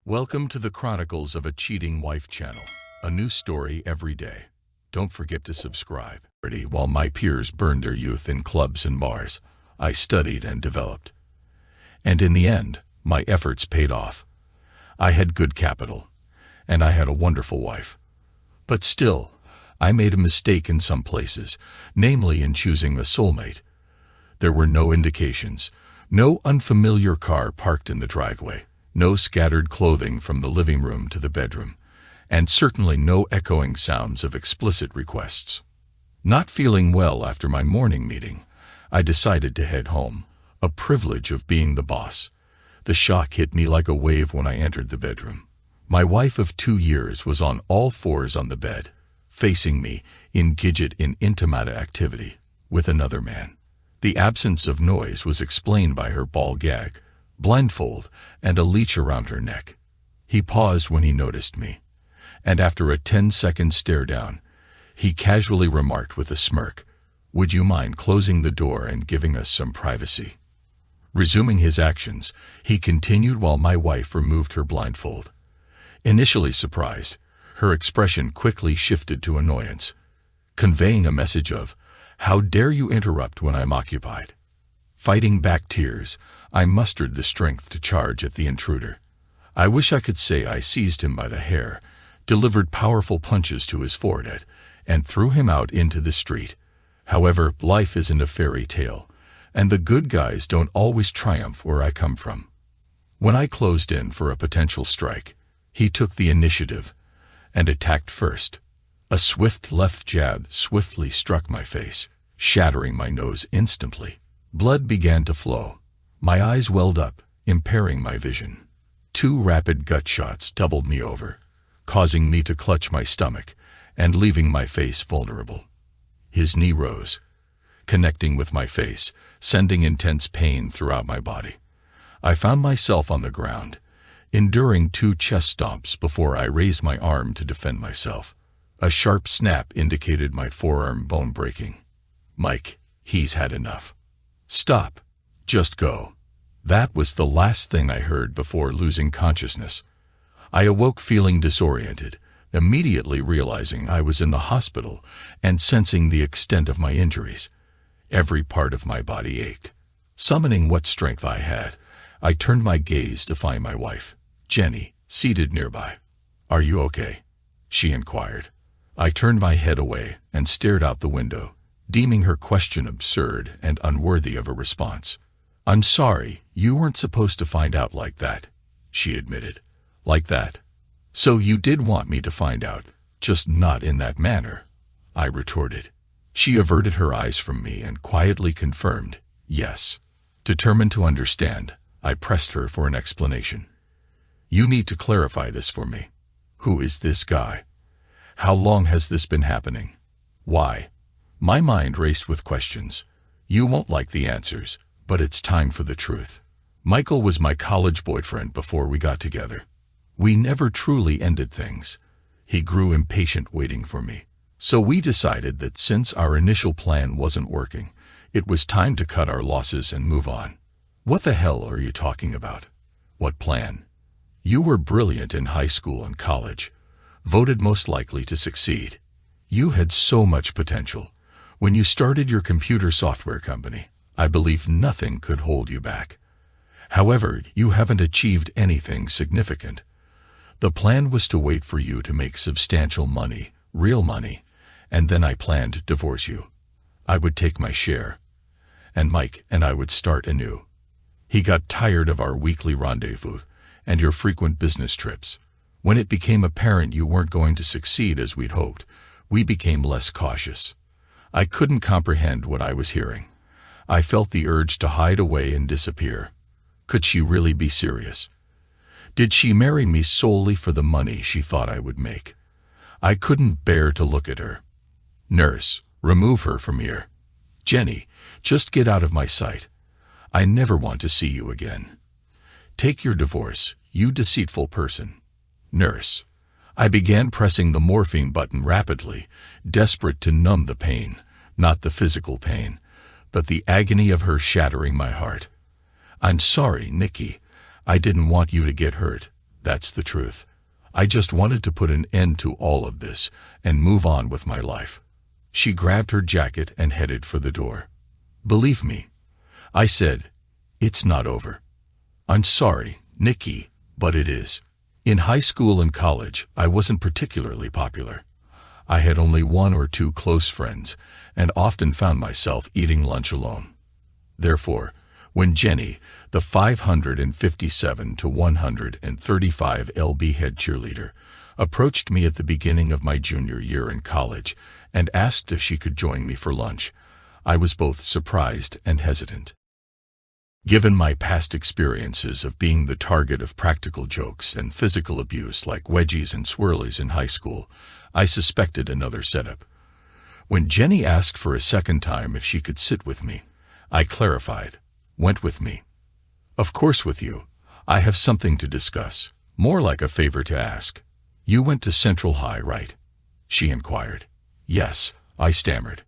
Welcome to the Chronicles of a Cheating Wife channel. A new story every day. Don't forget to subscribe. While my peers burned their youth in clubs and bars, I studied and developed. And in the end, my efforts paid off. I had good capital, and I had a wonderful wife. But still, I made a mistake in some places, namely in choosing a soulmate. There were no indications, no unfamiliar car parked in the driveway, no scattered clothing from the living room to the bedroom, and certainly no echoing sounds of explicit requests. Not feeling well after my morning meeting, I decided to head home, a privilege of being the boss. The shock hit me like a wave when I entered the bedroom. My wife of 2 years was on all fours on the bed, facing me, engaged in intimate activity with another man. The absence of noise was explained by her ball gag, blindfold, and a leash around her neck. He paused when he noticed me, and after a 10-second stare down, he casually remarked with a smirk, "Would you mind closing the door and giving us some privacy?" Resuming his actions, he continued while my wife removed her blindfold. Initially surprised, her expression quickly shifted to annoyance, conveying a message of, "How dare you interrupt when I'm occupied?" Fighting back tears, I mustered the strength to charge at the intruder. I wish I could say I seized him by the hair, delivered powerful punches to his forehead, and threw him out into the street. However, life isn't a fairy tale, and the good guys don't always triumph where I come from. When I closed in for a potential strike, he took the initiative and attacked first. A swift left jab swiftly struck my face, shattering my nose instantly. Blood began to flow. My eyes welled up, impairing my vision. 2 rapid gut shots doubled me over, causing me to clutch my stomach and leaving my face vulnerable. His knee rose, connecting with my face, sending intense pain throughout my body. I found myself on the ground, enduring 2 chest stomps before I raised my arm to defend myself. A sharp snap indicated my forearm bone breaking. "Mike, he's had enough. Stop. Just go." That was the last thing I heard before losing consciousness. I awoke feeling disoriented, immediately realizing I was in the hospital and sensing the extent of my injuries. Every part of my body ached. Summoning what strength I had, I turned my gaze to find my wife, Jenny, seated nearby. "Are you okay?" she inquired. I turned my head away and stared out the window, deeming her question absurd and unworthy of a response. "I'm sorry, you weren't supposed to find out like that," she admitted. "Like that? So you did want me to find out, just not in that manner," I retorted. She averted her eyes from me and quietly confirmed, "Yes." Determined to understand, I pressed her for an explanation. "You need to clarify this for me. Who is this guy? How long has this been happening? Why?" My mind raced with questions. You won't like the answers, but it's time for the truth. Michael was my college boyfriend before we got together. We never truly ended things. He grew impatient waiting for me. So we decided that since our initial plan wasn't working, it was time to cut our losses and move on. "What the hell are you talking about? What plan? You were brilliant in high school and college, voted most likely to succeed. You had so much potential. When you started your computer software company, I believe nothing could hold you back. However, you haven't achieved anything significant. The plan was to wait for you to make substantial money, real money, and then I planned to divorce you. I would take my share, and Mike and I would start anew. He got tired of our weekly rendezvous and your frequent business trips. When it became apparent you weren't going to succeed as we'd hoped, we became less cautious. I couldn't comprehend what I was hearing. I felt the urge to hide away and disappear. Could she really be serious? Did she marry me solely for the money she thought I would make? I couldn't bear to look at her. "Nurse, remove her from here. Jenny, just get out of my sight. I never want to see you again. Take your divorce, you deceitful person." "Nurse." I began pressing the morphine button rapidly, desperate to numb the pain, not the physical pain, but the agony of her shattering my heart. "I'm sorry, Nikki. I didn't want you to get hurt. That's the truth. I just wanted to put an end to all of this and move on with my life. She grabbed her jacket and headed for the door. Believe me, I said, it's not over. I'm sorry, Nikki, but it is. In high school and college, I wasn't particularly popular. I had only one or two close friends and often found myself eating lunch alone. Therefore, when Jenny, the 557 to 135 lb head cheerleader, approached me at the beginning of my junior year in college and asked if she could join me for lunch, I was both surprised and hesitant. Given my past experiences of being the target of practical jokes and physical abuse like wedgies and swirlies in high school, I suspected another setup. When Jenny asked for a second time if she could sit with me, I clarified, "Went with me." "Of course with you. I have something to discuss, more like a favor to ask." "You went to Central High, right?" she inquired. "Yes," I stammered.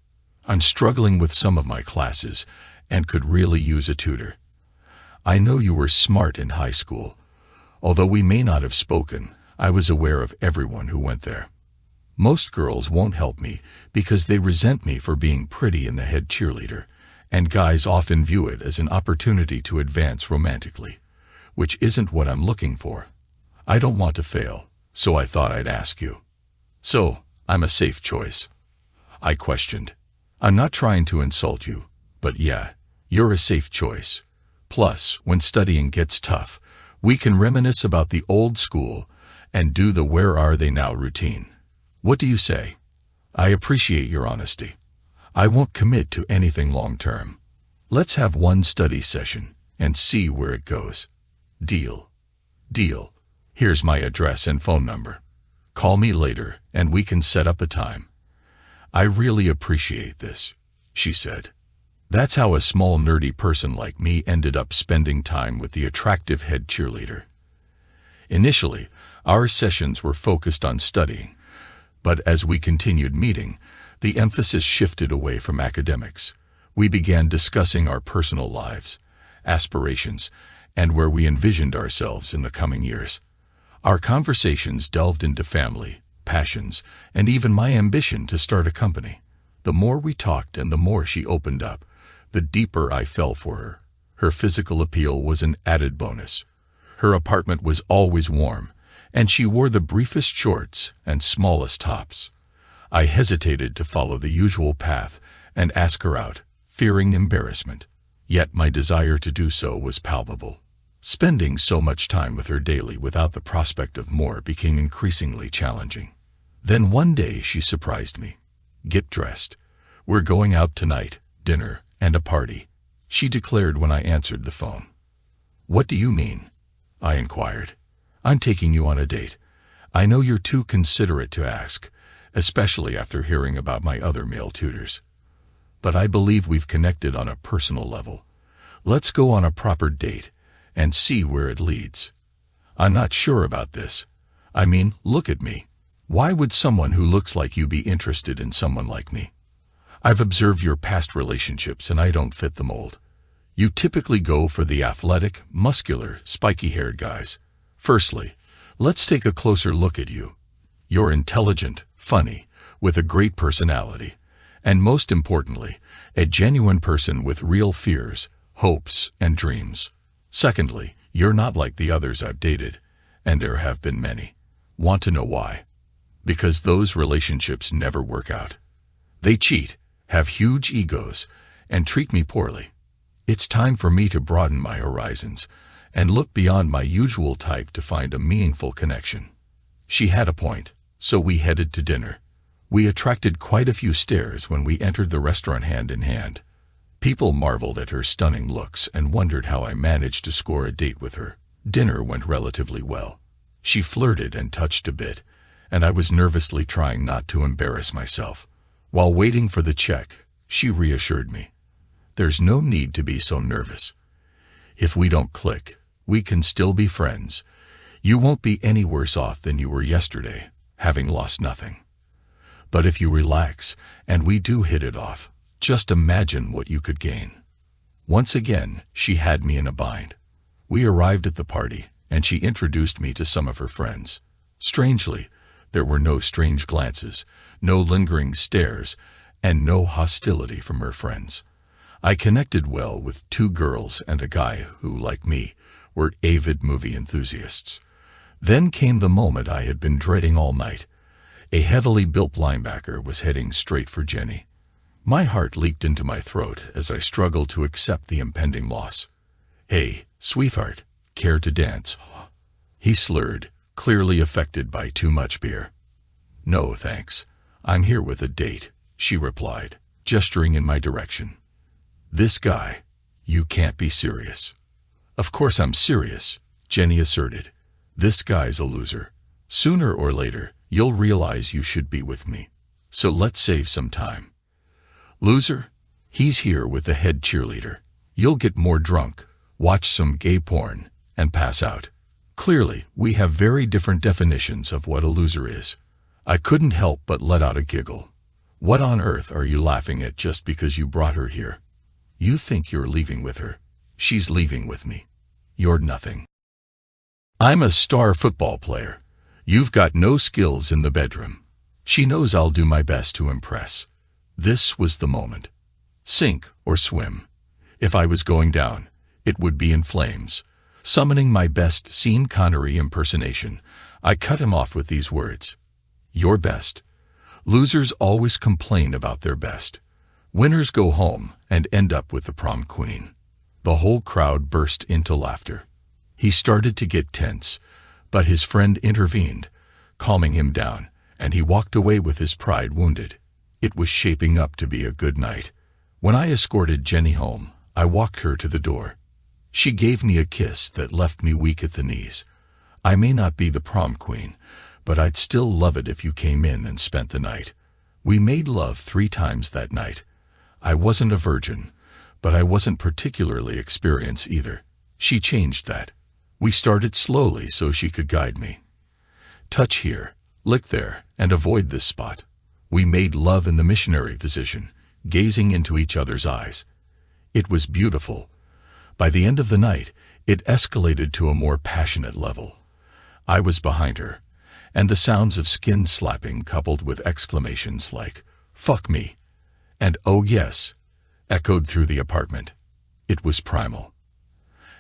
"I'm struggling with some of my classes and could really use a tutor." "I know you were smart in high school. Although we may not have spoken, I was aware of everyone who went there. Most girls won't help me because they resent me for being pretty and the head cheerleader, and guys often view it as an opportunity to advance romantically, which isn't what I'm looking for. I don't want to fail, so I thought I'd ask you." "So, I'm a safe choice?" I questioned. "I'm not trying to insult you, but yeah, you're a safe choice. Plus, when studying gets tough, we can reminisce about the old school and do the where are they now routine. What do you say?" "I appreciate your honesty. I won't commit to anything long-term. Let's have one study session and see where it goes." "Deal." "Deal. Here's my address and phone number. Call me later and we can set up a time." "I really appreciate this," she said. That's how a small nerdy person like me ended up spending time with the attractive head cheerleader. Initially, our sessions were focused on studying, but as we continued meeting, the emphasis shifted away from academics. We began discussing our personal lives, aspirations, and where we envisioned ourselves in the coming years. Our conversations delved into family, passions, and even my ambition to start a company. The more we talked and the more she opened up, the deeper I fell for her. Her physical appeal was an added bonus. Her apartment was always warm, and she wore the briefest shorts and smallest tops. I hesitated to follow the usual path and ask her out, fearing embarrassment. Yet my desire to do so was palpable. Spending so much time with her daily without the prospect of more became increasingly challenging. Then one day she surprised me. "Get dressed. We're going out tonight, dinner, and a party," she declared when I answered the phone. "What do you mean?" I inquired. "I'm taking you on a date. I know you're too considerate to ask, especially after hearing about my other male tutors. But I believe we've connected on a personal level. Let's go on a proper date and see where it leads." "I'm not sure about this. I mean, look at me. Why would someone who looks like you be interested in someone like me? I've observed your past relationships and I don't fit the mold. You typically go for the athletic, muscular, spiky-haired guys. Firstly, let's take a closer look at you. You're intelligent, funny, with a great personality, and most importantly, a genuine person with real fears, hopes, and dreams. Secondly, you're not like the others I've dated, and there have been many. Want to know why? Because those relationships never work out. They cheat, have huge egos, and treat me poorly. It's time for me to broaden my horizons and look beyond my usual type to find a meaningful connection." She had a point, so we headed to dinner. We attracted quite a few stares when we entered the restaurant hand in hand. People marveled at her stunning looks and wondered how I managed to score a date with her. Dinner went relatively well. She flirted and touched a bit, and I was nervously trying not to embarrass myself. While waiting for the check, she reassured me. "There's no need to be so nervous. If we don't click, we can still be friends. You won't be any worse off than you were yesterday, having lost nothing. But if you relax and we do hit it off, just imagine what you could gain." Once again, she had me in a bind. We arrived at the party, and she introduced me to some of her friends. Strangely, there were no strange glances, no lingering stares, and no hostility from her friends. I connected well with two girls and a guy who, like me, were avid movie enthusiasts. Then came the moment I had been dreading all night. A heavily built linebacker was heading straight for Jenny. My heart leaped into my throat as I struggled to accept the impending loss. "Hey, sweetheart, care to dance?" He slurred, clearly affected by too much beer. "No, thanks. I'm here with a date," she replied, gesturing in my direction. "This guy? You can't be serious." "Of course I'm serious," Jenny asserted. "This guy's a loser. Sooner or later, you'll realize you should be with me. So let's save some time." "Loser? He's here with the head cheerleader. You'll get more drunk, watch some gay porn, and pass out." Clearly, we have very different definitions of what a loser is. I couldn't help but let out a giggle. "What on earth are you laughing at just because you brought her here? You think you're leaving with her. She's leaving with me. You're nothing. I'm a star football player. You've got no skills in the bedroom. She knows I'll do my best to impress." This was the moment. Sink or swim. If I was going down, it would be in flames. Summoning my best Sean Connery impersonation, I cut him off with these words. "Your best. Losers always complain about their best. Winners go home and end up with the prom queen." The whole crowd burst into laughter. He started to get tense, but his friend intervened, calming him down, and he walked away with his pride wounded. It was shaping up to be a good night. When I escorted Jenny home, I walked her to the door. She gave me a kiss that left me weak at the knees. "I may not be the prom queen, but I'd still love it if you came in and spent the night." We made love 3 times that night. I wasn't a virgin, but I wasn't particularly experienced either. She changed that. We started slowly so she could guide me. Touch here, lick there, and avoid this spot. We made love in the missionary position, gazing into each other's eyes. It was beautiful. By the end of the night, it escalated to a more passionate level. I was behind her, and the sounds of skin slapping coupled with exclamations like, "Fuck me," and "Oh yes," echoed through the apartment. It was primal.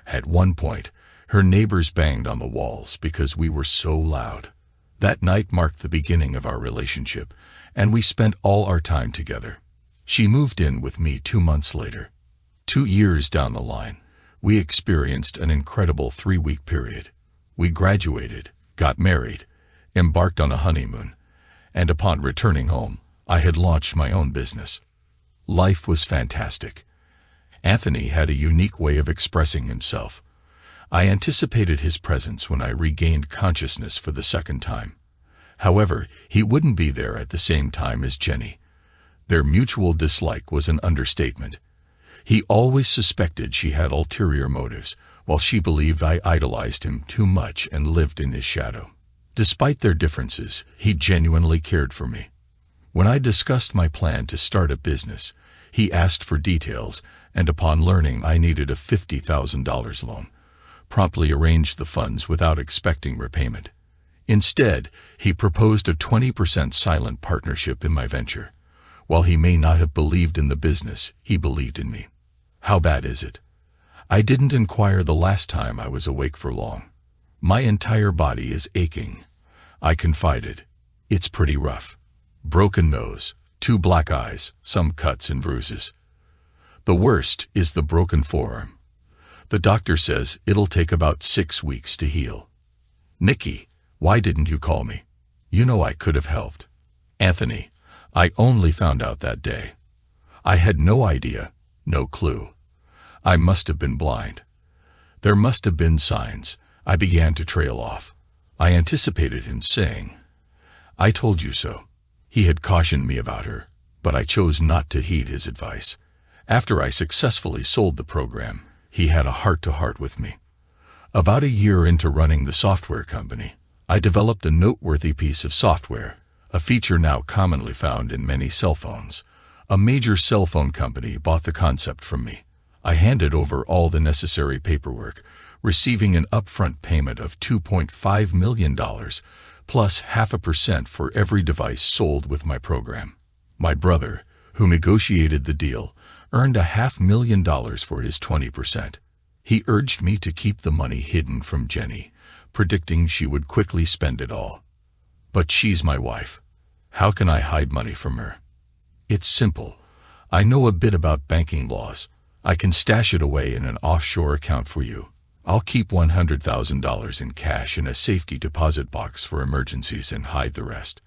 At one point, her neighbors banged on the walls because we were so loud. That night marked the beginning of our relationship, and we spent all our time together. She moved in with me 2 months later. 2 years down the line, we experienced an incredible 3-week period. We graduated, got married, embarked on a honeymoon, and upon returning home, I had launched my own business. Life was fantastic. Anthony had a unique way of expressing himself. I anticipated his presence when I regained consciousness for the second time. However, he wouldn't be there at the same time as Jenny. Their mutual dislike was an understatement. He always suspected she had ulterior motives, while she believed I idolized him too much and lived in his shadow. Despite their differences, he genuinely cared for me. When I discussed my plan to start a business, he asked for details, and upon learning I needed a $50,000 loan, promptly arranged the funds without expecting repayment. Instead, he proposed a 20% silent partnership in my venture. While he may not have believed in the business, he believed in me. How bad is it? I didn't inquire the last time I was awake for long. "My entire body is aching," I confided. "It's pretty rough. Broken nose, 2 black eyes, some cuts and bruises. The worst is the broken forearm. The doctor says it'll take about 6 weeks to heal." "Nikki, why didn't you call me? You know I could have helped." "Anthony, I only found out that day. I had no idea, no clue. I must have been blind. There must have been signs." I began to trail off. I anticipated him saying, "I told you so." He had cautioned me about her, but I chose not to heed his advice. After I successfully sold the program, he had a heart-to-heart with me. About a year into running the software company, I developed a noteworthy piece of software, a feature now commonly found in many cell phones. A major cell phone company bought the concept from me. I handed over all the necessary paperwork, receiving an upfront payment of $2.5 million, plus 0.5% for every device sold with my program. My brother, who negotiated the deal, earned $500,000 for his 20%. He urged me to keep the money hidden from Jenny, predicting she would quickly spend it all. But she's my wife. How can I hide money from her? It's simple. I know a bit about banking laws. I can stash it away in an offshore account for you. I'll keep $100,000 in cash in a safety deposit box for emergencies and hide the rest.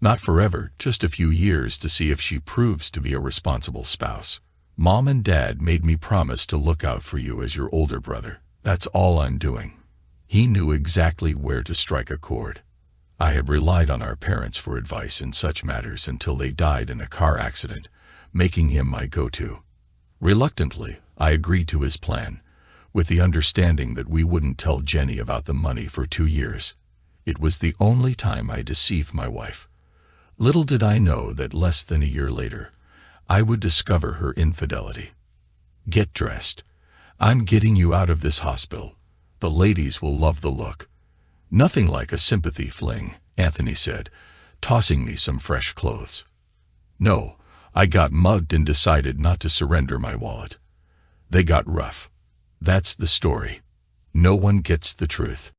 Not forever, just a few years to see if she proves to be a responsible spouse. Mom and Dad made me promise to look out for you as your older brother. That's all I'm doing. He knew exactly where to strike a chord. I had relied on our parents for advice in such matters until they died in a car accident, making him my go-to. Reluctantly, I agreed to his plan, with the understanding that we wouldn't tell Jenny about the money for 2 years. It was the only time I deceived my wife. Little did I know that less than a year later, I would discover her infidelity. Get dressed. I'm getting you out of this hospital. The ladies will love the look. Nothing like a sympathy fling, Anthony said, tossing me some fresh clothes. No, I got mugged and decided not to surrender my wallet. They got rough. That's the story. No one gets the truth.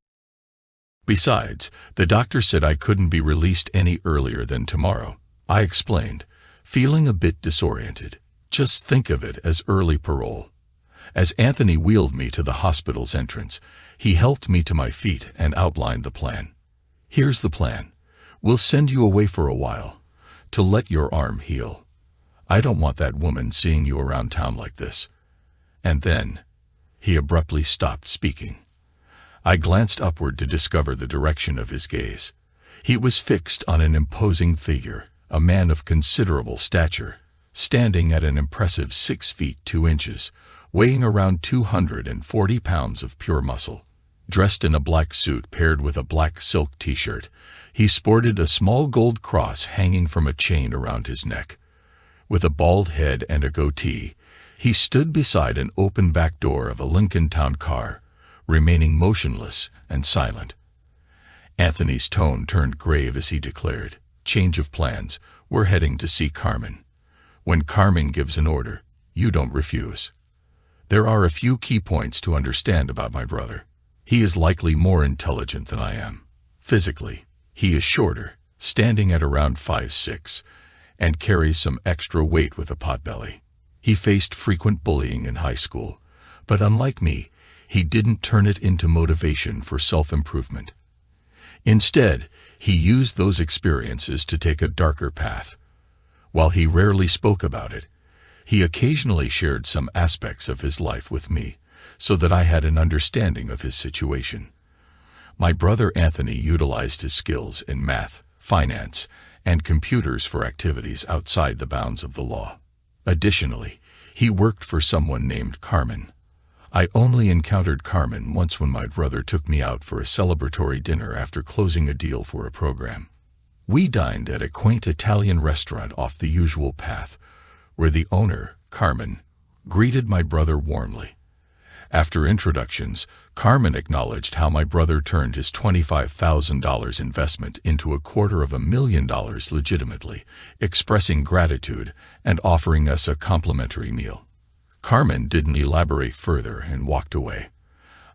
Besides, the doctor said I couldn't be released any earlier than tomorrow. I explained, feeling a bit disoriented. Just think of it as early parole. As Anthony wheeled me to the hospital's entrance, he helped me to my feet and outlined the plan. Here's the plan. We'll send you away for a while, to let your arm heal. I don't want that woman seeing you around town like this. And then, he abruptly stopped speaking. I glanced upward to discover the direction of his gaze. He was fixed on an imposing figure, a man of considerable stature, standing at an impressive 6 feet 2 inches, weighing around 240 pounds of pure muscle. Dressed in a black suit paired with a black silk t-shirt, he sported a small gold cross hanging from a chain around his neck. With a bald head and a goatee, he stood beside an open back door of a Lincoln Town car, remaining motionless and silent. Anthony's tone turned grave as he declared, "Change of plans. We're heading to see Carmen. When Carmen gives an order, you don't refuse." There are a few key points to understand about my brother. He is likely more intelligent than I am. Physically, he is shorter, standing at around 5'6", and carries some extra weight with a potbelly. He faced frequent bullying in high school, but unlike me, he didn't turn it into motivation for self-improvement. Instead, he used those experiences to take a darker path. While he rarely spoke about it, he occasionally shared some aspects of his life with me, so that I had an understanding of his situation. My brother Anthony utilized his skills in math, finance, and computers for activities outside the bounds of the law. Additionally, he worked for someone named Carmen. I only encountered Carmen once when my brother took me out for a celebratory dinner after closing a deal for a program. We dined at a quaint Italian restaurant off the usual path, where the owner, Carmen, greeted my brother warmly. After introductions, Carmen acknowledged how my brother turned his $25,000 investment into $250,000 legitimately, expressing gratitude and offering us a complimentary meal. Carmen didn't elaborate further and walked away.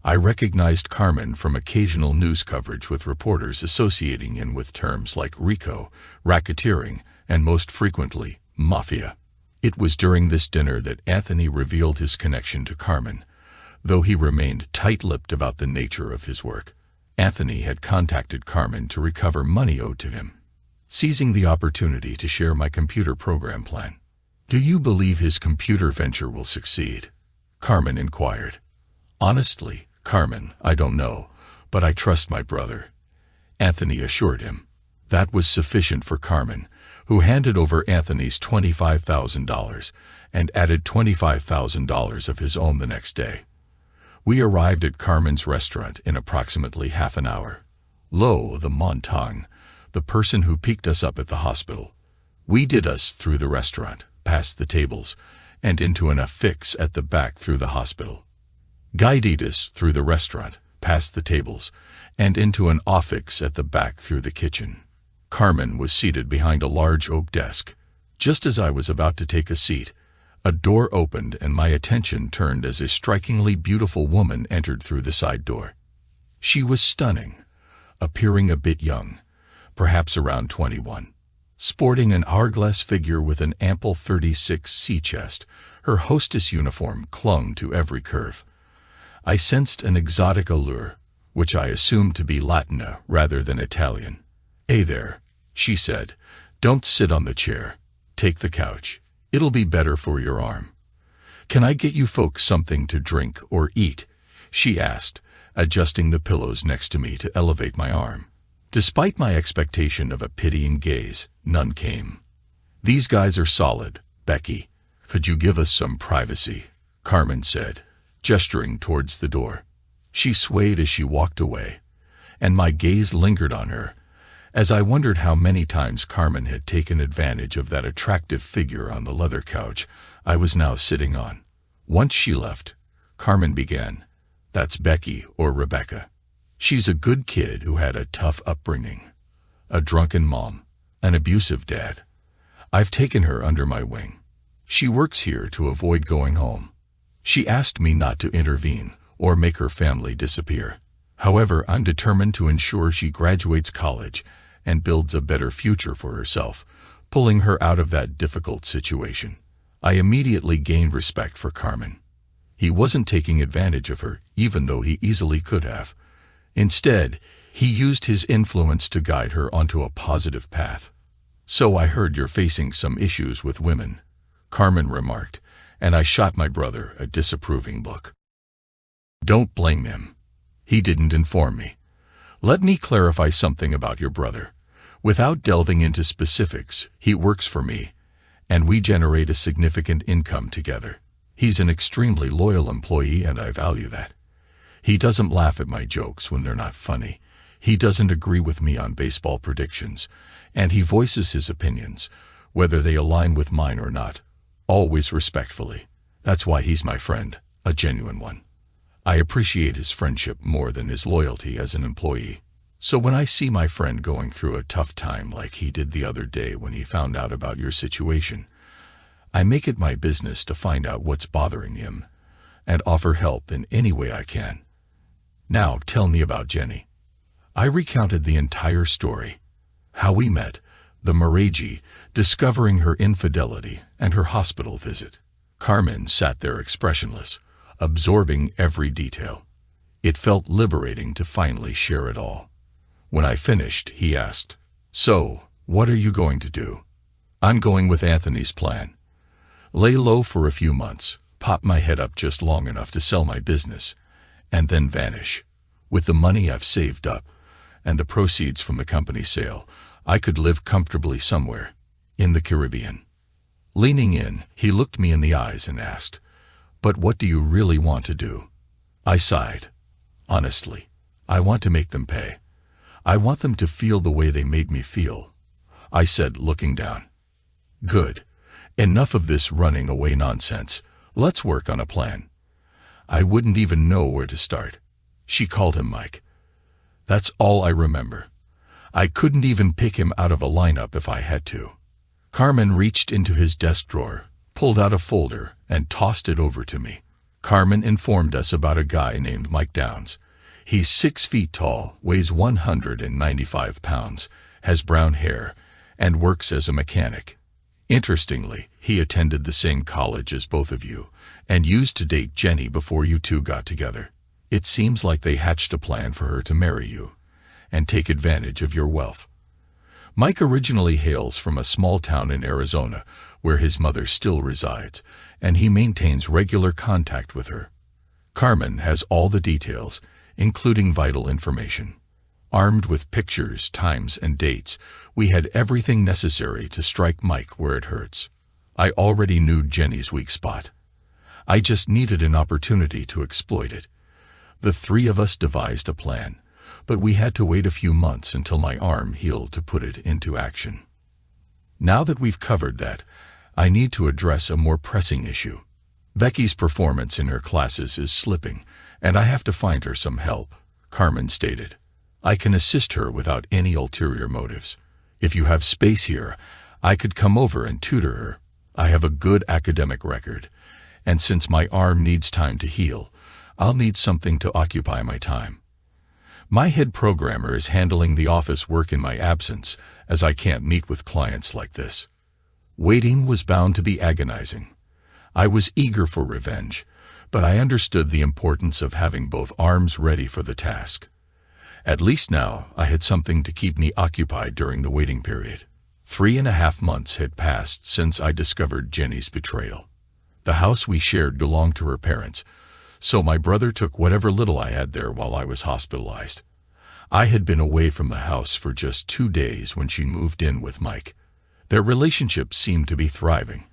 I recognized Carmen from occasional news coverage with reporters associating him with terms like RICO, racketeering, and most frequently, mafia. It was during this dinner that Anthony revealed his connection to Carmen, though he remained tight-lipped about the nature of his work. Anthony had contacted Carmen to recover money owed to him, seizing the opportunity to share my computer program plan. "Do you believe his computer venture will succeed?" Carmen inquired. "Honestly, Carmen, I don't know, but I trust my brother," Anthony assured him. That was sufficient for Carmen, who handed over Anthony's $25,000 and added $25,000 of his own the next day. We arrived at Carmen's restaurant in approximately half an hour. Lo, the montagne, the person who picked us up at the hospital. We did us through the restaurant, past the tables, and into an affix at the back through the hospital. guided us through the restaurant, past the tables, and into an office at the back through the kitchen. Carmen was seated behind a large oak desk. Just as I was about to take a seat, a door opened and my attention turned as a strikingly beautiful woman entered through the side door. She was stunning, appearing a bit young, perhaps around 21. Sporting an hourglass figure with an ample 36C chest, her hostess uniform clung to every curve. I sensed an exotic allure, which I assumed to be Latina rather than Italian. "Hey there," she said. "Don't sit on the chair. Take the couch. It'll be better for your arm." "Can I get you folks something to drink or eat?" she asked, adjusting the pillows next to me to elevate my arm. Despite my expectation of a pitying gaze, none came. "These guys are solid, Becky. Could you give us some privacy?" Carmen said, gesturing towards the door. She swayed as she walked away, and my gaze lingered on her, as I wondered how many times Carmen had taken advantage of that attractive figure on the leather couch I was now sitting on. Once she left, Carmen began, "That's Becky, or Rebecca. She's a good kid who had a tough upbringing. A drunken mom, an abusive dad. I've taken her under my wing. She works here to avoid going home. She asked me not to intervene or make her family disappear. However, I'm determined to ensure she graduates college and builds a better future for herself, pulling her out of that difficult situation." I immediately gained respect for Carmen. He wasn't taking advantage of her, even though he easily could have. Instead, he used his influence to guide her onto a positive path. "So I heard you're facing some issues with women," Carmen remarked, and I shot my brother a disapproving look. "Don't blame him. He didn't inform me. Let me clarify something about your brother. Without delving into specifics, he works for me, and we generate a significant income together. He's an extremely loyal employee, and I value that. He doesn't laugh at my jokes when they're not funny. He doesn't agree with me on baseball predictions, and he voices his opinions, whether they align with mine or not, always respectfully. That's why he's my friend, a genuine one. I appreciate his friendship more than his loyalty as an employee. So when I see my friend going through a tough time like he did the other day when he found out about your situation, I make it my business to find out what's bothering him and offer help in any way I can. Now tell me about Jenny." I recounted the entire story, how we met, the marriage, discovering her infidelity, and her hospital visit. Carmen sat there expressionless, absorbing every detail. It felt liberating to finally share it all. When I finished, he asked, "So, what are you going to do?" "I'm going with Anthony's plan. Lay low for a few months, pop my head up just long enough to sell my business, and then vanish. With the money I've saved up, and the proceeds from the company sale, I could live comfortably somewhere, in the Caribbean." Leaning in, he looked me in the eyes and asked, "But what do you really want to do?" I sighed. "Honestly, I want to make them pay. I want them to feel the way they made me feel," I said, looking down. "Good. Enough of this running away nonsense. Let's work on a plan." I wouldn't even know where to start. She called him Mike. That's all I remember. I couldn't even pick him out of a lineup if I had to. Carmen reached into his desk drawer, pulled out a folder, and tossed it over to me. Carmen informed us about a guy named Mike Downs. He's 6 feet tall, weighs 195 pounds, has brown hair, and works as a mechanic. Interestingly, he attended the same college as both of you, and used to date Jenny before you two got together. It seems like they hatched a plan for her to marry you, and take advantage of your wealth. Mike originally hails from a small town in Arizona, where his mother still resides, and he maintains regular contact with her. Carmen has all the details, including vital information. Armed with pictures, times, and dates, we had everything necessary to strike Mike where it hurts. I already knew Jenny's weak spot. I just needed an opportunity to exploit it. The three of us devised a plan, but we had to wait a few months until my arm healed to put it into action. Now that we've covered that, I need to address a more pressing issue. Becky's performance in her classes is slipping, and I have to find her some help," Carmen stated. "I can assist her without any ulterior motives. If you have space here, I could come over and tutor her. I have a good academic record, and since my arm needs time to heal, I'll need something to occupy my time. My head programmer is handling the office work in my absence, as I can't meet with clients like this." Waiting was bound to be agonizing. I was eager for revenge, but I understood the importance of having both arms ready for the task. At least now I had something to keep me occupied during the waiting period. 3.5 months had passed since I discovered Jenny's betrayal. The house we shared belonged to her parents, so my brother took whatever little I had there while I was hospitalized. I had been away from the house for just 2 days when she moved in with Mike. Their relationship seemed to be thriving,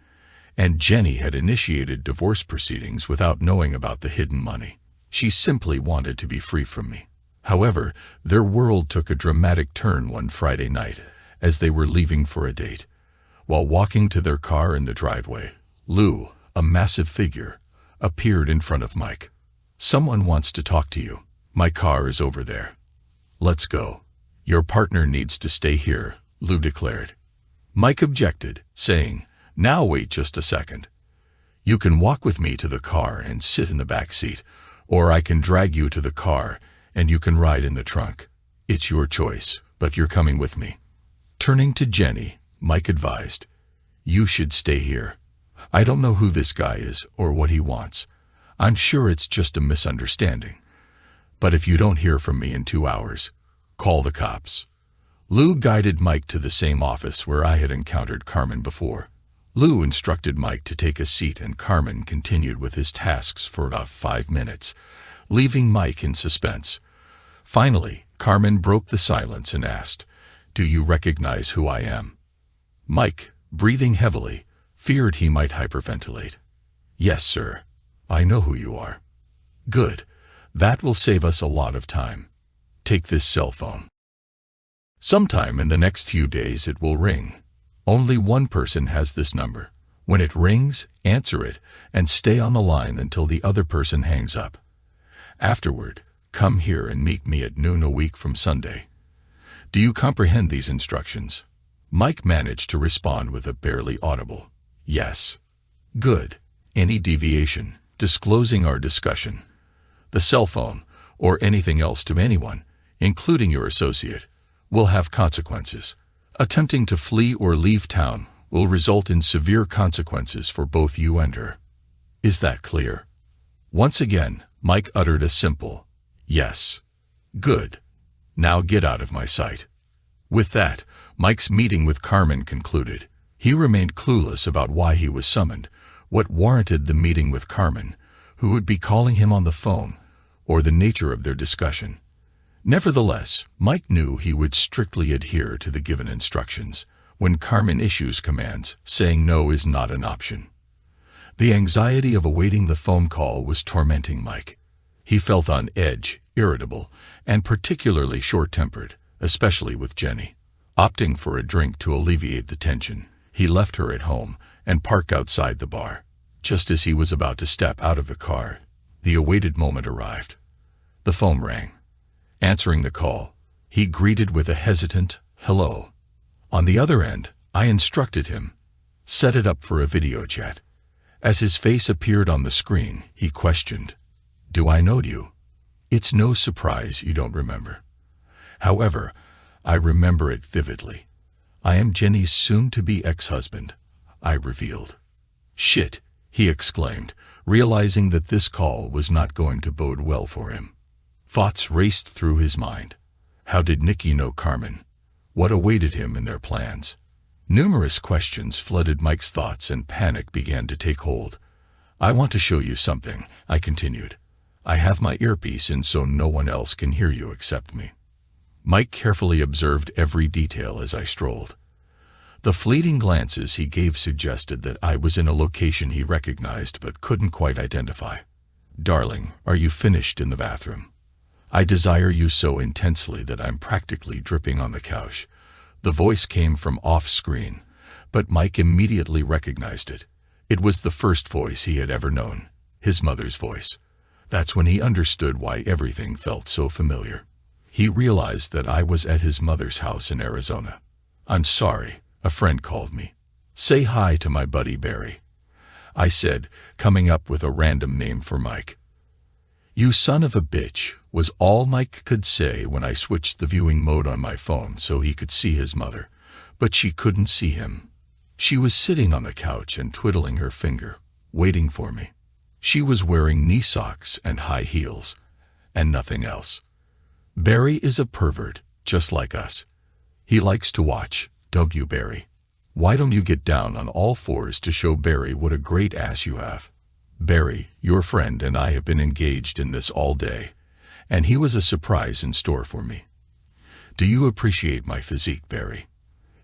and Jenny had initiated divorce proceedings without knowing about the hidden money. She simply wanted to be free from me. However, their world took a dramatic turn one Friday night as they were leaving for a date. While walking to their car in the driveway, Lou, a massive figure, appeared in front of Mike. "Someone wants to talk to you. My car is over there. Let's go." "Your partner needs to stay here," Lou declared. Mike objected, saying, "Now wait just a second. You can walk with me to the car and sit in the back seat, or I can drag you to the car and you can ride in the trunk. It's your choice, but you're coming with me." Turning to Jenny, Mike advised, "You should stay here. I don't know who this guy is or what he wants. I'm sure it's just a misunderstanding. But if you don't hear from me in 2 hours, call the cops." Lou guided Mike to the same office where I had encountered Carmen before. Lou instructed Mike to take a seat and Carmen continued with his tasks for about 5 minutes, leaving Mike in suspense. Finally, Carmen broke the silence and asked, "Do you recognize who I am?" Mike, breathing heavily, feared he might hyperventilate. "Yes, sir. I know who you are." "Good. That will save us a lot of time. Take this cell phone. Sometime in the next few days it will ring. Only one person has this number. When it rings, answer it and stay on the line until the other person hangs up. Afterward, come here and meet me at noon a week from Sunday. Do you comprehend these instructions?" Mike managed to respond with a barely audible, "Yes." "Good. Any deviation, disclosing our discussion, the cell phone, or anything else to anyone, including your associate, will have consequences. Attempting to flee or leave town will result in severe consequences for both you and her. Is that clear?" Once again, Mike uttered a simple, "Yes." "Good. Now get out of my sight." With that, Mike's meeting with Carmen concluded. He remained clueless about why he was summoned, what warranted the meeting with Carmen, who would be calling him on the phone, or the nature of their discussion. Nevertheless, Mike knew he would strictly adhere to the given instructions. When Carmen issues commands, saying no is not an option. The anxiety of awaiting the phone call was tormenting Mike. He felt on edge, irritable, and particularly short-tempered, especially with Jenny. Opting for a drink to alleviate the tension, he left her at home and parked outside the bar. Just as he was about to step out of the car, the awaited moment arrived. The phone rang. Answering the call, he greeted with a hesitant, "Hello." On the other end, I instructed him, "Set it up for a video chat." As his face appeared on the screen, he questioned, "Do I know you?" It's no surprise you don't remember. However, I remember it vividly. I am Jenny's soon-to-be ex-husband, I revealed. "Shit," he exclaimed, realizing that this call was not going to bode well for him. Thoughts raced through his mind. How did Nikki know Carmen? What awaited him in their plans? Numerous questions flooded Mike's thoughts and panic began to take hold. "I want to show you something," I continued. "I have my earpiece in so no one else can hear you except me." Mike carefully observed every detail as I strolled. The fleeting glances he gave suggested that I was in a location he recognized but couldn't quite identify. "Darling, are you finished in the bathroom? I desire you so intensely that I'm practically dripping on the couch." The voice came from off-screen, but Mike immediately recognized it. It was the first voice he had ever known, his mother's voice. That's when he understood why everything felt so familiar. He realized that I was at his mother's house in Arizona. "I'm sorry," a friend called me. "Say hi to my buddy Barry," I said, coming up with a random name for Mike. "You son of a bitch," was all Mike could say when I switched the viewing mode on my phone so he could see his mother, but she couldn't see him. She was sitting on the couch and twiddling her finger, waiting for me. She was wearing knee socks and high heels, and nothing else. "Barry is a pervert, just like us. He likes to watch, don't you, Barry? Why don't you get down on all fours to show Barry what a great ass you have? Barry, your friend and I have been engaged in this all day, and he was a surprise in store for me. Do you appreciate my physique, Barry?"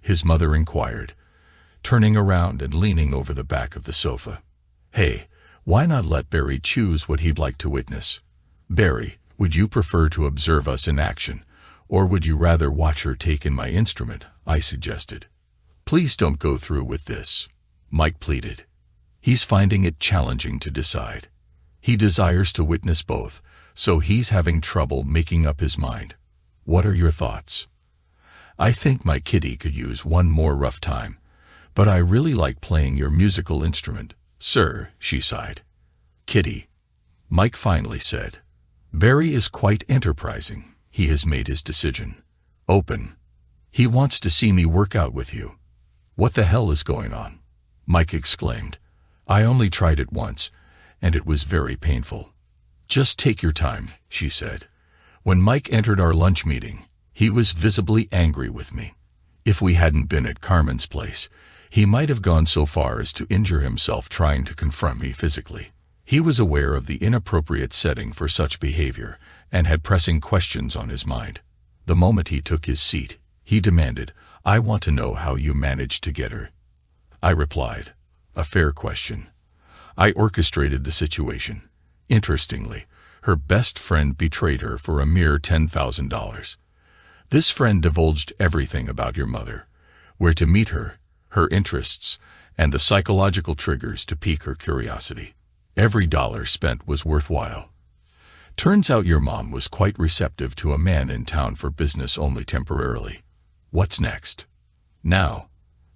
his mother inquired, turning around and leaning over the back of the sofa. "Hey, why not let Barry choose what he'd like to witness? Barry, would you prefer to observe us in action, or would you rather watch her take in my instrument?" I suggested. "Please don't go through with this," Mike pleaded. He's finding it challenging to decide. He desires to witness both, so he's having trouble making up his mind. What are your thoughts? "I think my kitty could use one more rough time, but I really like playing your musical instrument, sir," she sighed. "Kitty," Mike finally said. "Barry is quite enterprising. He has made his decision. Open. He wants to see me work out with you." "What the hell is going on?" Mike exclaimed. "I only tried it once, and it was very painful." "Just take your time," she said. When Mike entered our lunch meeting, he was visibly angry with me. If we hadn't been at Carmen's place, he might have gone so far as to injure himself trying to confront me physically. He was aware of the inappropriate setting for such behavior and had pressing questions on his mind. The moment he took his seat, he demanded, "I want to know how you managed to get her." I replied, "A fair question." I orchestrated the situation. Interestingly, her best friend betrayed her for a mere $10,000. This friend divulged everything about your mother, where to meet her, her interests, and the psychological triggers to pique her curiosity. Every dollar spent was worthwhile. Turns out your mom was quite receptive to a man in town for business only temporarily. What's next? Now,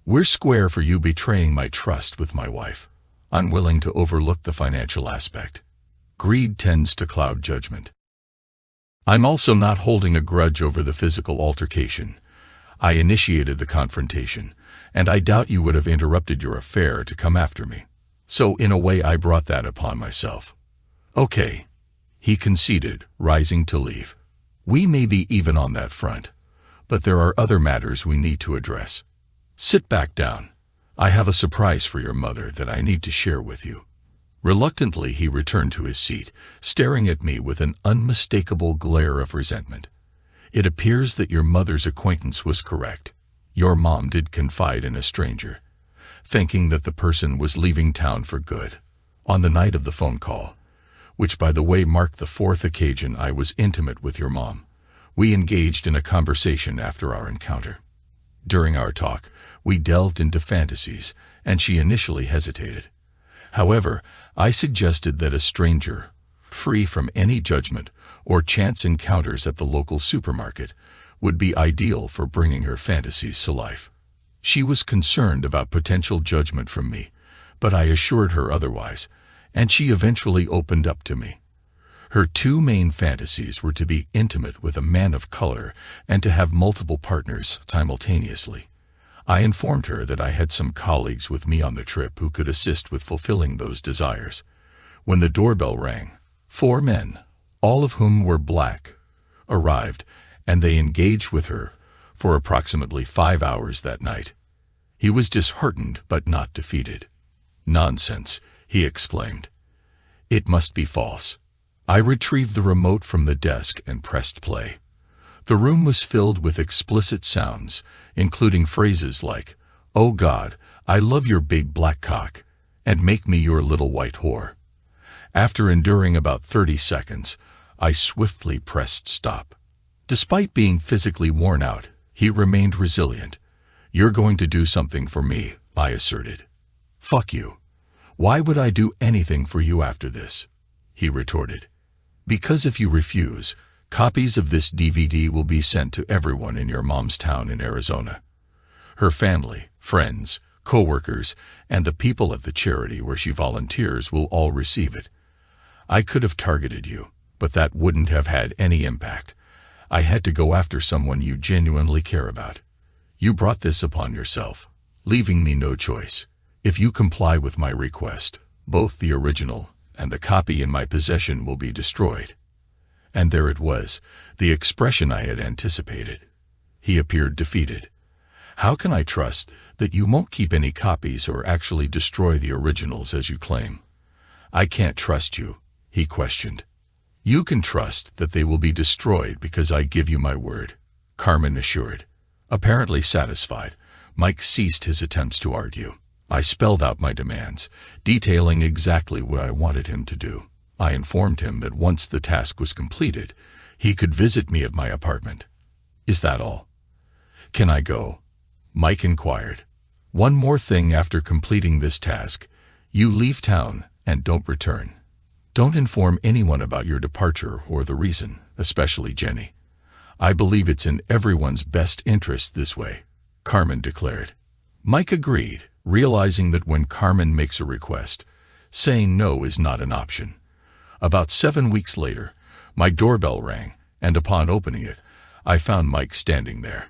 we're square for you betraying my trust with my wife. Unwilling to overlook the financial aspect. Greed tends to cloud judgment. I'm also not holding a grudge over the physical altercation. I initiated the confrontation, and I doubt you would have interrupted your affair to come after me. So in a way I brought that upon myself. Okay, he conceded, rising to leave. We may be even on that front, but there are other matters we need to address. Sit back down. I have a surprise for your mother that I need to share with you. Reluctantly, he returned to his seat, staring at me with an unmistakable glare of resentment. It appears that your mother's acquaintance was correct. Your mom did confide in a stranger, thinking that the person was leaving town for good. On the night of the phone call, which by the way marked the fourth occasion I was intimate with your mom, we engaged in a conversation after our encounter. During our talk, we delved into fantasies, and she initially hesitated. However, I suggested that a stranger, free from any judgment or chance encounters at the local supermarket, would be ideal for bringing her fantasies to life. She was concerned about potential judgment from me, but I assured her otherwise, and she eventually opened up to me. Her two main fantasies were to be intimate with a man of color and to have multiple partners simultaneously. I informed her that I had some colleagues with me on the trip who could assist with fulfilling those desires. When the doorbell rang, 4 men, all of whom were black, arrived, and they engaged with her for approximately 5 hours that night. He was disheartened but not defeated. "Nonsense," he exclaimed. "It must be false." I retrieved the remote from the desk and pressed play. The room was filled with explicit sounds, including phrases like, "Oh God, I love your big black cock," and "Make me your little white whore." After enduring about 30 seconds, I swiftly pressed stop. Despite being physically worn out, he remained resilient. "You're going to do something for me," I asserted. "Fuck you. Why would I do anything for you after this?" he retorted. Because if you refuse, copies of this DVD will be sent to everyone in your mom's town in Arizona. Her family, friends, co-workers, and the people at the charity where she volunteers will all receive it. I could have targeted you, but that wouldn't have had any impact. I had to go after someone you genuinely care about. You brought this upon yourself, leaving me no choice. If you comply with my request, both the original and the copy in my possession will be destroyed. And there it was, the expression I had anticipated. He appeared defeated. How can I trust that you won't keep any copies or actually destroy the originals as you claim? I can't trust you, he questioned. You can trust that they will be destroyed because I give you my word, Carmen assured. Apparently satisfied, Mike ceased his attempts to argue. I spelled out my demands, detailing exactly what I wanted him to do. I informed him that once the task was completed, he could visit me at my apartment. Is that all? Can I go? Mike inquired. One more thing after completing this task. You leave town and don't return. Don't inform anyone about your departure or the reason, especially Jenny. I believe it's in everyone's best interest this way, Carmen declared. Mike agreed, realizing that when Carmen makes a request, saying no is not an option. About 7 weeks later, my doorbell rang, and upon opening it, I found Mike standing there.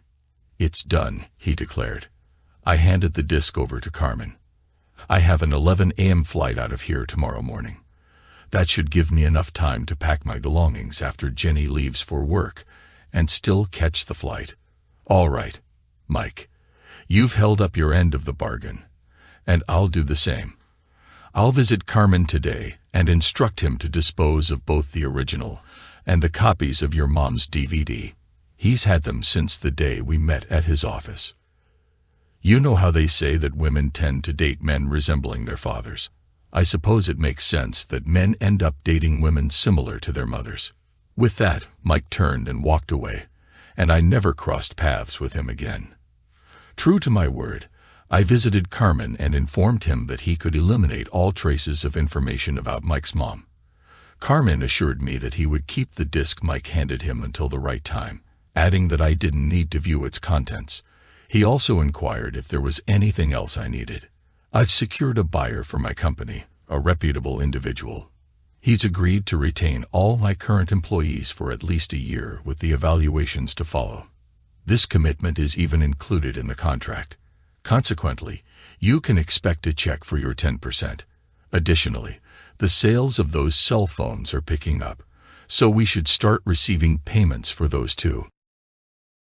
It's done, he declared. I handed the disc over to Carmen. I have an 11 a.m. flight out of here tomorrow morning. That should give me enough time to pack my belongings after Jenny leaves for work and still catch the flight. All right, Mike. You've held up your end of the bargain, and I'll do the same. I'll visit Carmen today and instruct him to dispose of both the original and the copies of your mom's DVD. He's had them since the day we met at his office. You know how they say that women tend to date men resembling their fathers. I suppose it makes sense that men end up dating women similar to their mothers. With that, Mike turned and walked away, and I never crossed paths with him again. True to my word, I visited Carmen and informed him that he could eliminate all traces of information about Mike's mom. Carmen assured me that he would keep the disc Mike handed him until the right time, adding that I didn't need to view its contents. He also inquired if there was anything else I needed. I've secured a buyer for my company, a reputable individual. He's agreed to retain all my current employees for at least a year with the evaluations to follow. This commitment is even included in the contract. Consequently, you can expect a check for your 10%. Additionally, the sales of those cell phones are picking up, so we should start receiving payments for those too.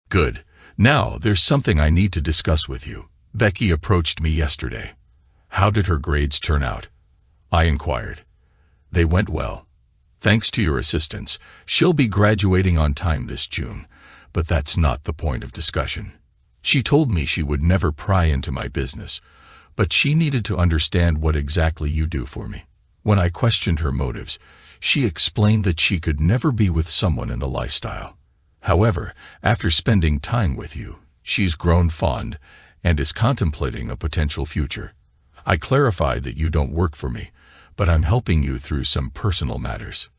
Good. Now, there's something I need to discuss with you. Becky approached me yesterday. How did her grades turn out? I inquired. They went well. Thanks to your assistance, she'll be graduating on time this June, but that's not the point of discussion. She told me she would never pry into my business, but she needed to understand what exactly you do for me. When I questioned her motives, she explained that she could never be with someone in the lifestyle. However, after spending time with you, she's grown fond and is contemplating a potential future. I clarified that you don't work for me, but I'm helping you through some personal matters.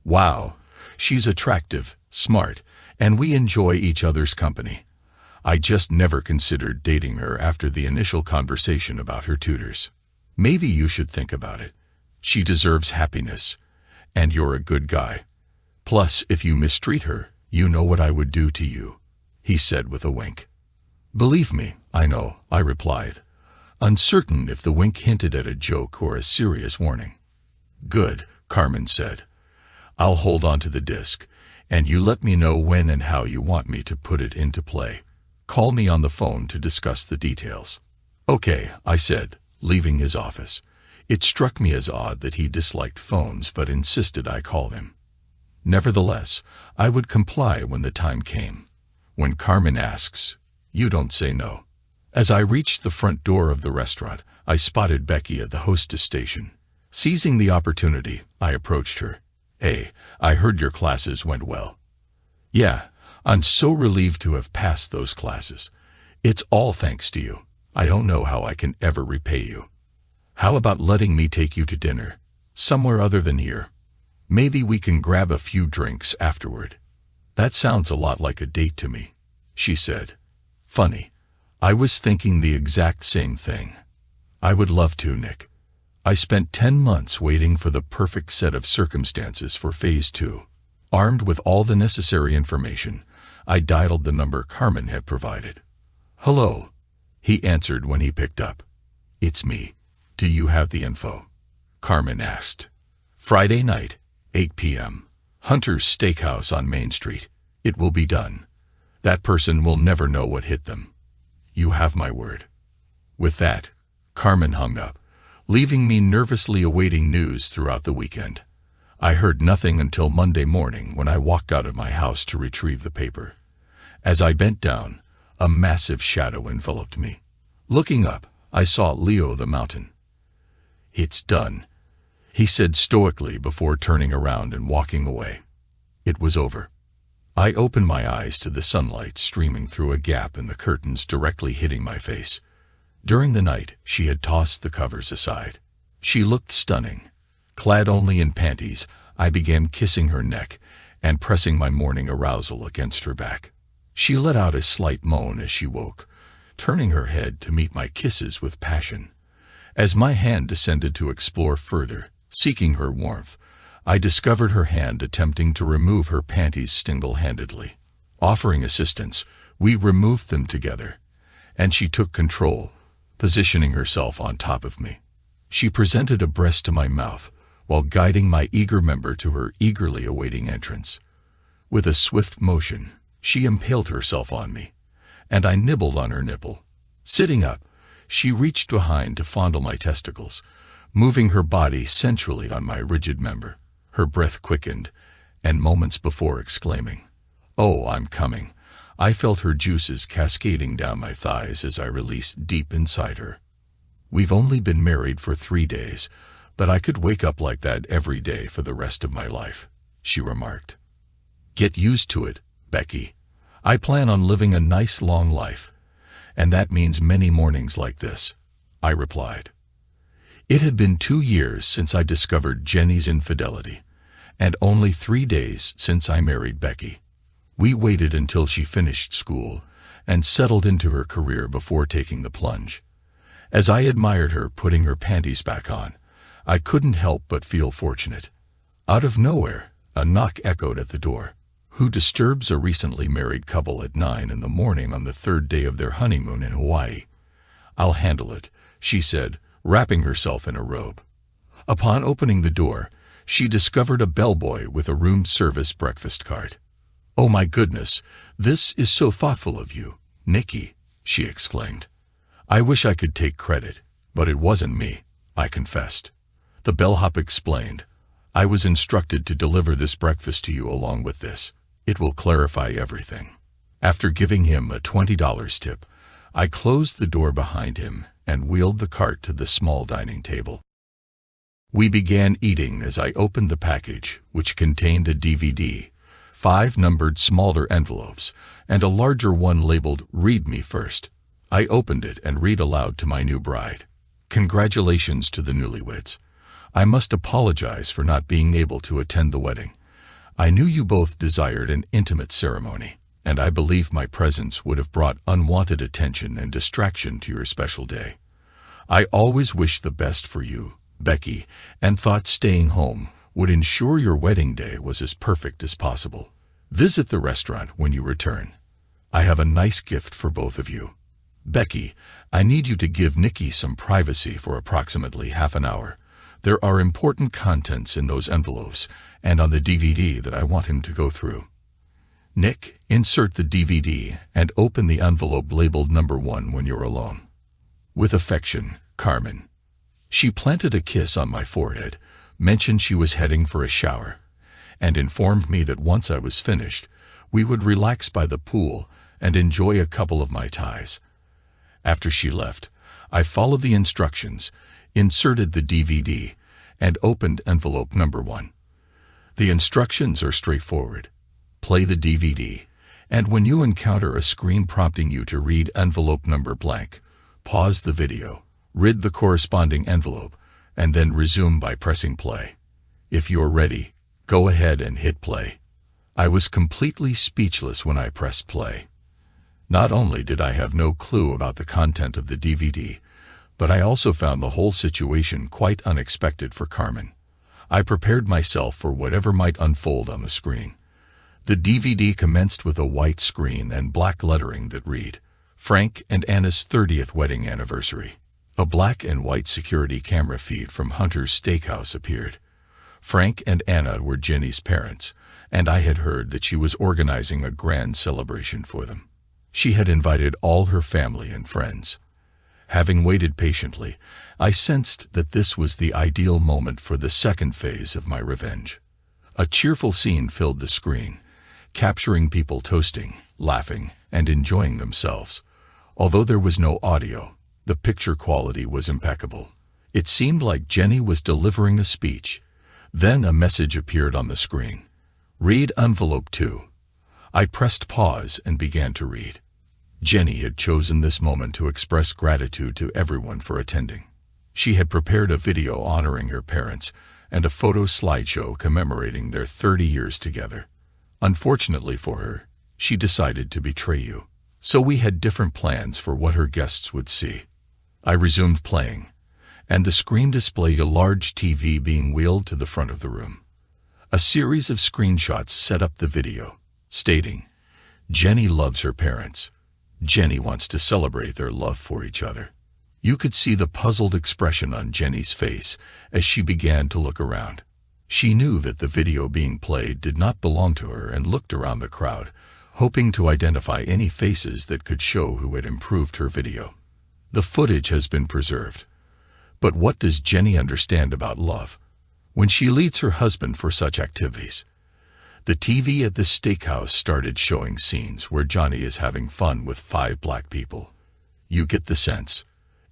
Wow, she's attractive, smart, and we enjoy each other's company. I just never considered dating her after the initial conversation about her tutors. Maybe you should think about it. She deserves happiness, and you're a good guy. Plus, if you mistreat her, you know what I would do to you, he said with a wink. Believe me, I know, I replied, uncertain if the wink hinted at a joke or a serious warning. Good, Carmen said. I'll hold on to the disc, and you let me know when and how you want me to put it into play. Call me on the phone to discuss the details. Okay, I said, leaving his office. It struck me as odd that he disliked phones but insisted I call him. Nevertheless, I would comply when the time came. When Carmen asks, you don't say no. As I reached the front door of the restaurant, I spotted Becky at the hostess station. Seizing the opportunity, I approached her. Hey, I heard your classes went well. Yeah, I'm so relieved to have passed those classes. It's all thanks to you. I don't know how I can ever repay you. How about letting me take you to dinner? Somewhere other than here. Maybe we can grab a few drinks afterward. That sounds a lot like a date to me, she said. Funny. I was thinking the exact same thing. I would love to, Nick. I spent 10 months waiting for the perfect set of circumstances for Phase 2. Armed with all the necessary information, I dialed the number Carmen had provided. Hello, he answered when he picked up. It's me. Do you have the info? Carmen asked. Friday night, 8 p.m. Hunter's Steakhouse on Main Street. It will be done. That person will never know what hit them. You have my word. With that, Carmen hung up, leaving me nervously awaiting news throughout the weekend. I heard nothing until Monday morning when I walked out of my house to retrieve the paper. As I bent down, a massive shadow enveloped me. Looking up, I saw Leo the mountain. It's done, he said stoically before turning around and walking away. It was over. I opened my eyes to the sunlight streaming through a gap in the curtains directly hitting my face. During the night, she had tossed the covers aside. She looked stunning. Clad only in panties, I began kissing her neck and pressing my morning arousal against her back. She let out a slight moan as she woke, turning her head to meet my kisses with passion. As my hand descended to explore further, seeking her warmth, I discovered her hand attempting to remove her panties single-handedly. Offering assistance, we removed them together, and she took control, positioning herself on top of me. She presented a breast to my mouth, while guiding my eager member to her eagerly awaiting entrance. With a swift motion, she impaled herself on me, and I nibbled on her nipple. Sitting up, she reached behind to fondle my testicles, moving her body sensually on my rigid member. Her breath quickened, and moments before exclaiming, "Oh, I'm coming," I felt her juices cascading down my thighs as I released deep inside her. We've only been married for 3 days, but I could wake up like that every day for the rest of my life, she remarked. Get used to it, Becky. I plan on living a nice long life, and that means many mornings like this, I replied. It had been 2 years since I discovered Jenny's infidelity, and only 3 days since I married Becky. We waited until she finished school and settled into her career before taking the plunge. As I admired her putting her panties back on, I couldn't help but feel fortunate. Out of nowhere, a knock echoed at the door. Who disturbs a recently married couple at 9 in the morning on the 3rd day of their honeymoon in Hawaii? I'll handle it, she said, wrapping herself in a robe. Upon opening the door, she discovered a bellboy with a room service breakfast cart. Oh my goodness, this is so thoughtful of you, Nikki, she exclaimed. I wish I could take credit, but it wasn't me, I confessed. The bellhop explained, I was instructed to deliver this breakfast to you along with this. It will clarify everything. After giving him a $20 tip, I closed the door behind him and wheeled the cart to the small dining table. We began eating as I opened the package, which contained a DVD, 5 numbered smaller envelopes, and a larger one labeled Read Me First. I opened it and read aloud to my new bride. Congratulations to the newlyweds. I must apologize for not being able to attend the wedding. I knew you both desired an intimate ceremony, and I believe my presence would have brought unwanted attention and distraction to your special day. I always wished the best for you, Becky, and thought staying home would ensure your wedding day was as perfect as possible. Visit the restaurant when you return. I have a nice gift for both of you. Becky, I need you to give Nikki some privacy for approximately half an hour. There are important contents in those envelopes and on the DVD that I want him to go through. Nick, insert the DVD and open the envelope labeled number 1 when you're alone. With affection, Carmen. She planted a kiss on my forehead, mentioned she was heading for a shower, and informed me that once I was finished, we would relax by the pool and enjoy a couple of Mai Tais. After she left, I followed the instructions, inserted the DVD, and opened envelope number 1. The instructions are straightforward. Play the DVD, and when you encounter a screen prompting you to read envelope number blank, pause the video, read the corresponding envelope, and then resume by pressing play. If you're ready, Go ahead and hit play. I was completely speechless when I pressed play. Not only did I have no clue about the content of the DVD, but I also found the whole situation quite unexpected for Carmen. I prepared myself for whatever might unfold on the screen. The DVD commenced with a white screen and black lettering that read, "Frank and Anna's 30th wedding anniversary." A black and white security camera feed from Hunter's Steakhouse appeared. Frank and Anna were Jenny's parents, and I had heard that she was organizing a grand celebration for them. She had invited all her family and friends. Having waited patiently, I sensed that this was the ideal moment for the second phase of my revenge. A cheerful scene filled the screen, capturing people toasting, laughing, and enjoying themselves. Although there was no audio, the picture quality was impeccable. It seemed like Jenny was delivering a speech. Then a message appeared on the screen. "Read envelope 2. I pressed pause and began to read. Jenny had chosen this moment to express gratitude to everyone for attending. She had prepared a video honoring her parents and a photo slideshow commemorating their 30 years together. Unfortunately for her, she decided to betray you. So we had different plans for what her guests would see. I resumed playing, and the screen displayed a large TV being wheeled to the front of the room. A series of screenshots set up the video, stating, "Jenny loves her parents. Jenny wants to celebrate their love for each other." You could see the puzzled expression on Jenny's face as she began to look around. She knew that the video being played did not belong to her and looked around the crowd, hoping to identify any faces that could show who had improved her video. The footage has been preserved. But what does Jenny understand about love when she leads her husband for such activities? The TV at the steakhouse started showing scenes where Johnny is having fun with 5 black people. You get the sense.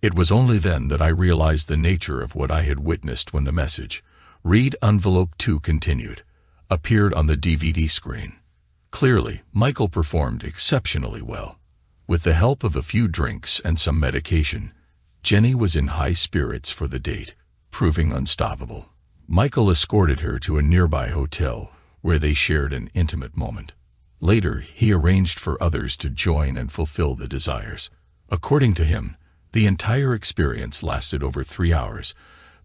It was only then that I realized the nature of what I had witnessed when the message, "Read envelope 2 continued," appeared on the DVD screen. Clearly, Michael performed exceptionally well. With the help of a few drinks and some medication, Jenny was in high spirits for the date, proving unstoppable. Michael escorted her to a nearby hotel where they shared an intimate moment. Later, he arranged for others to join and fulfill the desires. According to him, the entire experience lasted over 3 hours,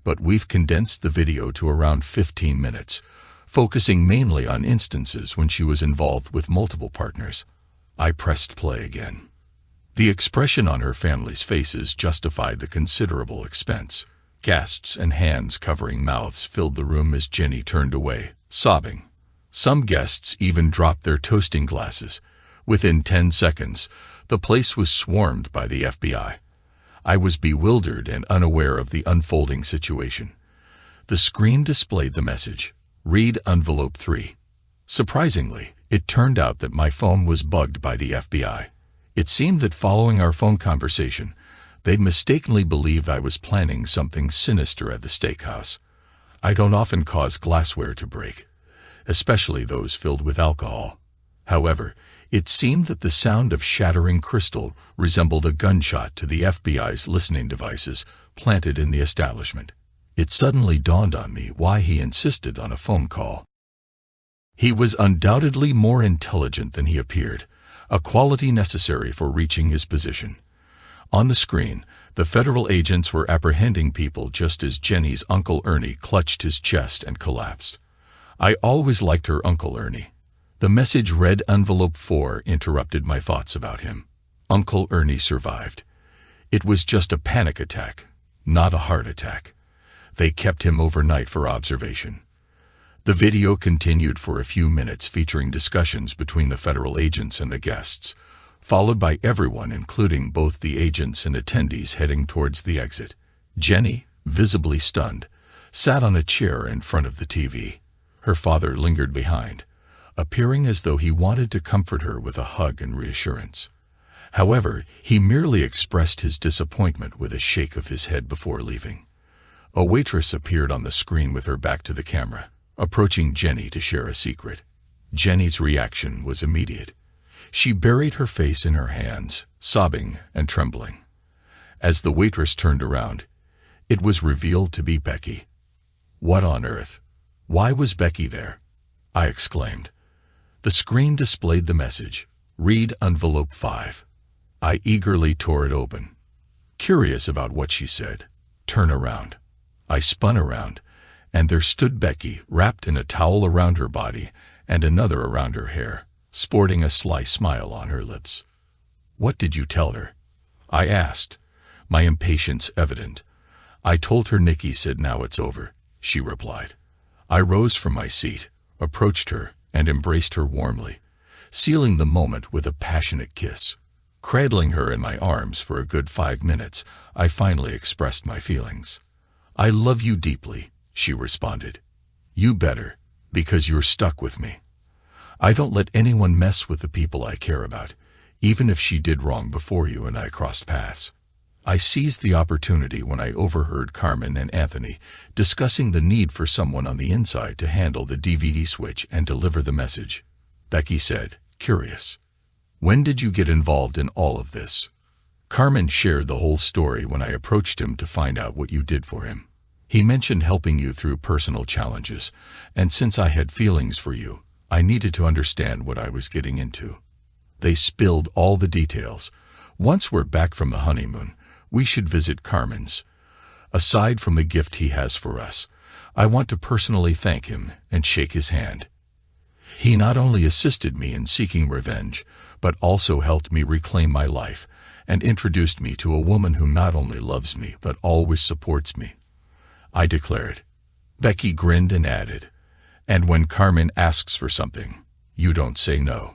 but we've condensed the video to around 15 minutes, focusing mainly on instances when she was involved with multiple partners. I pressed play again. The expression on her family's faces justified the considerable expense. Guests and hands covering mouths filled the room as Jenny turned away, sobbing. Some guests even dropped their toasting glasses. Within 10 seconds, the place was swarmed by the FBI. I was bewildered and unaware of the unfolding situation. The screen displayed the message, "Read envelope 3. Surprisingly, it turned out that my phone was bugged by the FBI. It seemed that following our phone conversation, they'd mistakenly believed I was planning something sinister at the steakhouse. I don't often cause glassware to break, especially those filled with alcohol. However, it seemed that the sound of shattering crystal resembled a gunshot to the FBI's listening devices planted in the establishment. It suddenly dawned on me why he insisted on a phone call. He was undoubtedly more intelligent than he appeared, a quality necessary for reaching his position. On the screen, the federal agents were apprehending people just as Jenny's Uncle Ernie clutched his chest and collapsed. I always liked her Uncle Ernie. The message "Read envelope 4 interrupted my thoughts about him. Uncle Ernie survived. It was just a panic attack, not a heart attack. They kept him overnight for observation. The video continued for a few minutes featuring discussions between the federal agents and the guests, followed by everyone including both the agents and attendees heading towards the exit. Jenny, visibly stunned, sat on a chair in front of the TV. Her father lingered behind, appearing as though he wanted to comfort her with a hug and reassurance. However, he merely expressed his disappointment with a shake of his head before leaving. A waitress appeared on the screen with her back to the camera, approaching Jenny to share a secret. Jenny's reaction was immediate. She buried her face in her hands, sobbing and trembling. As the waitress turned around, it was revealed to be Becky. What on earth? Why was Becky there? I exclaimed. The screen displayed the message, "Read envelope 5. I eagerly tore it open, curious about what she said. Turn around. I spun around, and there stood Becky, wrapped in a towel around her body and another around her hair, sporting a sly smile on her lips. What did you tell her? I asked, my impatience evident. I told her Nikki said now it's over, she replied. I rose from my seat, approached her, and embraced her warmly, sealing the moment with a passionate kiss. Cradling her in my arms for a good 5 minutes, I finally expressed my feelings. I love you deeply, she responded. You better, because you're stuck with me. I don't let anyone mess with the people I care about, even if she did wrong before you and I crossed paths. I seized the opportunity when I overheard Carmen and Anthony discussing the need for someone on the inside to handle the DVD switch and deliver the message. Becky said, curious, when did you get involved in all of this? Carmen shared the whole story when I approached him to find out what you did for him. He mentioned helping you through personal challenges, and since I had feelings for you, I needed to understand what I was getting into. They spilled all the details. Once we're back from the honeymoon, we should visit Carmen's. Aside from the gift he has for us, I want to personally thank him and shake his hand. He not only assisted me in seeking revenge, but also helped me reclaim my life and introduced me to a woman who not only loves me but always supports me, I declared. Becky grinned and added, and when Carmen asks for something, you don't say no.